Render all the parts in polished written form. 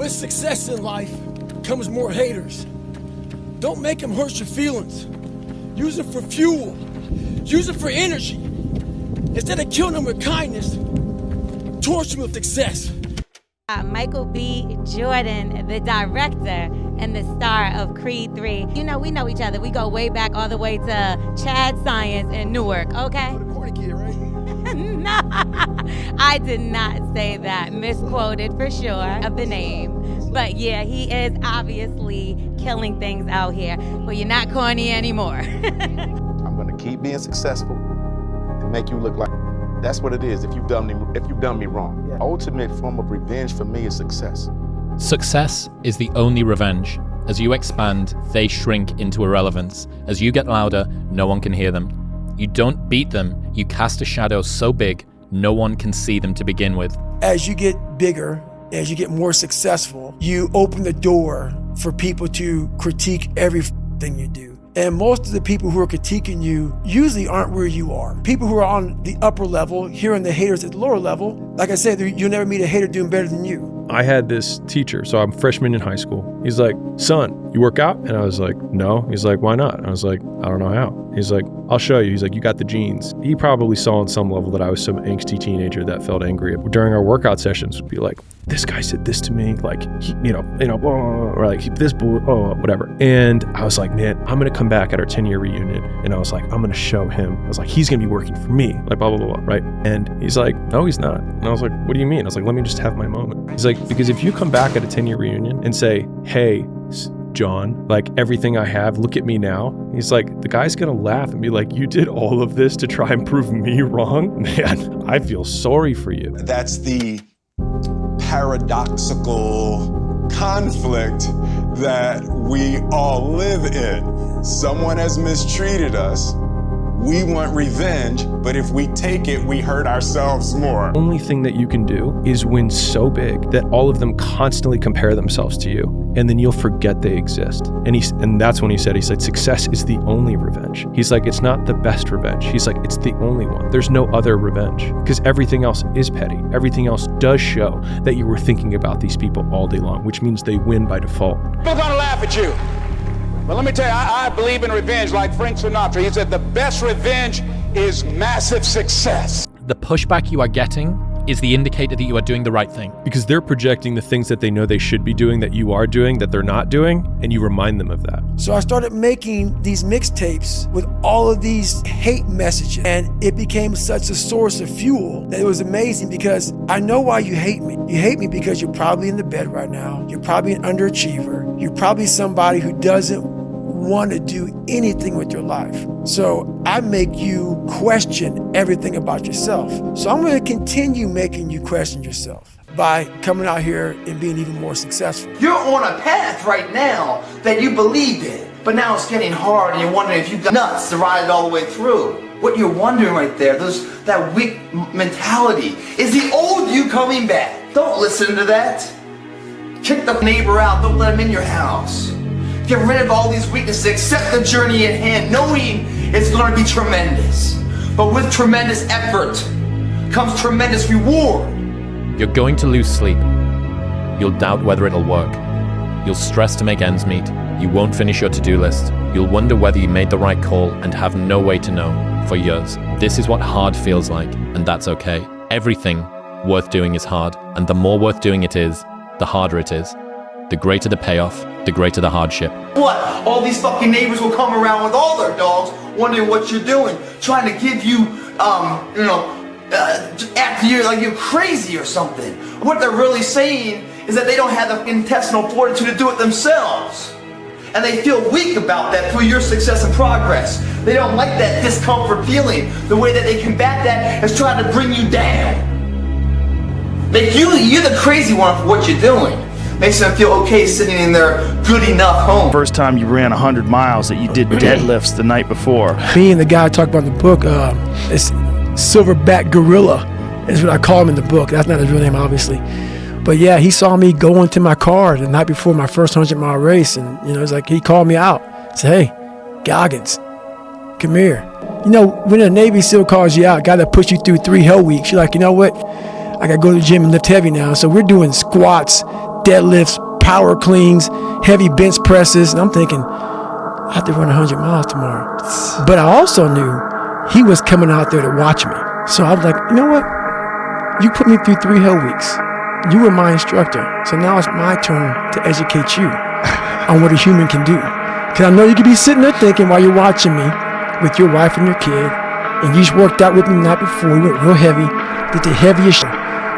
With success in life comes more haters. Don't make them hurt your feelings. Use it for fuel. Use it for energy. Instead of killing them with kindness, torch them with success. Michael B. Jordan, the director and the star of Creed 3. You know, we know each other. We go way back all the way to Chad Science in Newark, okay? Corny kid, right? No, I did not say that. Misquoted for sure of the name. But yeah, he is obviously killing things out here. Well, you're not corny anymore. I'm gonna keep being successful and make you look like that's what it is if you've done me wrong. Yeah. Ultimate form of revenge for me is success. Success is the only revenge. As you expand, they shrink into irrelevance. As you get louder, no one can hear them. You don't beat them, you cast a shadow so big, no one can see them to begin with. As you get bigger, as you get more successful, you open the door for people to critique everything you do. And most of the people who are critiquing you usually aren't where you are. People who are on the upper level, hearing the haters at the lower level, like I said, you'll never meet a hater doing better than you. I had this teacher, so I'm a freshman in high school. He's like, son, you work out? And I was like, no. He's like, why not? And I was like, I don't know how. He's like, I'll show you. He's like, you got the genes. He probably saw on some level that I was some angsty teenager that felt angry. During our workout sessions, would be like, this guy said this to me, like, he, or like this, whatever. And I was like, man, I'm gonna come back at our 10-year reunion, and I was like, I'm gonna show him. I was like, he's gonna be working for me, like blah, blah, blah, blah, right? And he's like, no, he's not. And I was like, what do you mean? I was like, let me just have my moment. He's like, because if you come back at a 10-year reunion and say, hey, John, like everything I have, look at me now. He's like, the guy's gonna laugh and be like, you did all of this to try and prove me wrong? Man, I feel sorry for you. That's the paradoxical conflict that we all live in. Someone has mistreated us. We want revenge, but if we take it, we hurt ourselves more. The only thing that you can do is win so big that all of them constantly compare themselves to you, and then you'll forget they exist. And that's when he said, success is the only revenge. He's like, it's not the best revenge. He's like, it's the only one. There's no other revenge, because everything else is petty. Everything else does show that you were thinking about these people all day long, which means they win by default. People gonna laugh at you. But let me tell you, I believe in revenge like Frank Sinatra. He said the best revenge is massive success. The pushback you are getting is the indicator that you are doing the right thing. Because they're projecting the things that they know they should be doing that you are doing that they're not doing, and you remind them of that. So I started making these mixtapes with all of these hate messages, and it became such a source of fuel that it was amazing, because I know why you hate me. You hate me because you're probably in the bed right now. You're probably an underachiever. You're probably somebody who doesn't want to do anything with your life. So I make you question everything about yourself. So I'm going to continue making you question yourself by coming out here and being even more successful. You're on a path right now that you believed in, but now it's getting hard and you're wondering if you've got nuts to ride it all the way through. What you're wondering right there, that weak mentality, is the old you coming back. Don't listen to that. Kick the neighbor out, don't let him in your house. Get rid of all these weaknesses, accept the journey at hand, knowing it's going to be tremendous. But with tremendous effort comes tremendous reward. You're going to lose sleep. You'll doubt whether it'll work. You'll stress to make ends meet. You won't finish your to-do list. You'll wonder whether you made the right call and have no way to know for years. This is what hard feels like, and that's okay. Everything worth doing is hard, and the more worth doing it is, the harder it is. The greater the payoff, the greater the hardship. What? All these fucking neighbors will come around with all their dogs, wondering what you're doing, trying to give you, after you're like you're crazy or something. What they're really saying is that they don't have the intestinal fortitude to do it themselves. And they feel weak about that through your success and progress. They don't like that discomfort feeling. The way that they combat that is trying to bring you down. You're the crazy one for what you're doing. Makes them feel okay sitting in their good enough home. First time you ran 100 miles that you did deadlifts the night before. Me and the guy I talked about in the book, it's Silverback Gorilla is what I call him in the book. That's not his real name, obviously. But yeah, he saw me go into my car the night before my first 100-mile race, and it's like he called me out. Said, hey, Goggins, come here. When a Navy SEAL calls you out, guy that puts you through 3 hell weeks, you're like, you know what? I got to go to the gym and lift heavy now. So we're doing squats, deadlifts, power cleans, heavy bench presses. And I'm thinking, I have to run 100 miles tomorrow. But I also knew he was coming out there to watch me. So I was like, you know what? You put me through 3 hell weeks. You were my instructor. So now it's my turn to educate you on what a human can do. Because I know you could be sitting there thinking while you're watching me with your wife and your kid, and you just worked out with me the night before, you went real heavy, did the heaviest shit.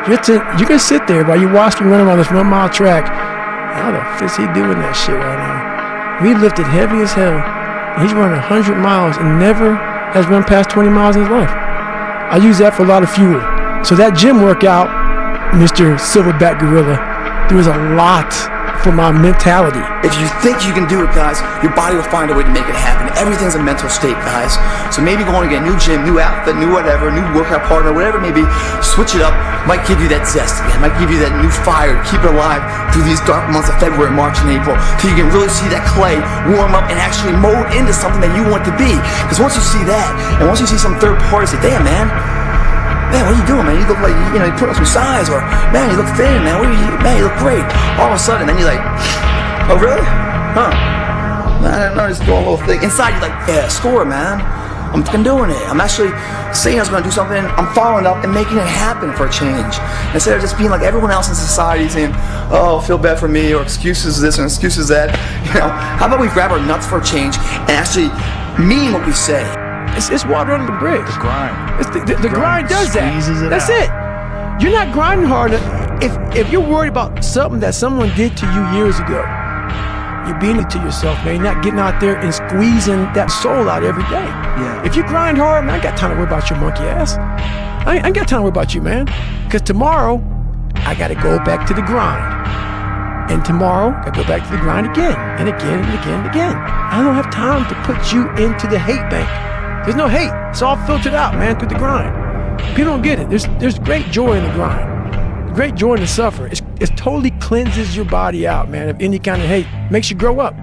You're going to sit there while you watch me run around this 1 mile track. How the f is he doing that shit right now? We lifted heavy as hell. And he's running 100 miles and never has run past 20 miles in his life. I use that for a lot of fuel. So that gym workout, Mr. Silverback Gorilla, there was a lot for my mentality. If you think you can do it, guys, your body will find a way to make it happen. Everything's a mental state, guys. So maybe going to get a new gym, new outfit, new whatever, new workout partner, whatever it may be, switch it up, might give you that zest again, might give you that new fire to keep it alive through these dark months of February, March, and April, so you can really see that clay warm up and actually mold into something that you want to be. Because once you see that, and once you see some third party say, damn, man, what are you doing, man? You look like, you put on some size, or, man, you look thin, man. Man, you look great. All of a sudden, then you're like, oh, really? Huh. Man, I didn't know this little thing. Inside, you're like, yeah, score, man. I'm fucking doing it. I'm actually saying I was going to do something. I'm following up and making it happen for a change. Instead of just being like everyone else in society saying, oh, feel bad for me, or excuses this and excuses that. How about we grab our nuts for a change and actually mean what we say? It's water under the bridge. The grind. The grind does that. That's it. You're not grinding hard enough. If you're worried about something that someone did to you years ago, you're being it to yourself, man. You're not getting out there and squeezing that soul out every day. Yeah. If you grind hard, man, I ain't got time to worry about your monkey ass. I ain't got time to worry about you, man. Because tomorrow, I got to go back to the grind. And tomorrow, I go back to the grind again and again and again and again. I don't have time to put you into the hate bank. There's no hate. It's all filtered out, man, through the grind. People don't get it. There's great joy in the grind. Great joy in the suffer. It totally cleanses your body out, man, of any kind of hate. Makes you grow up.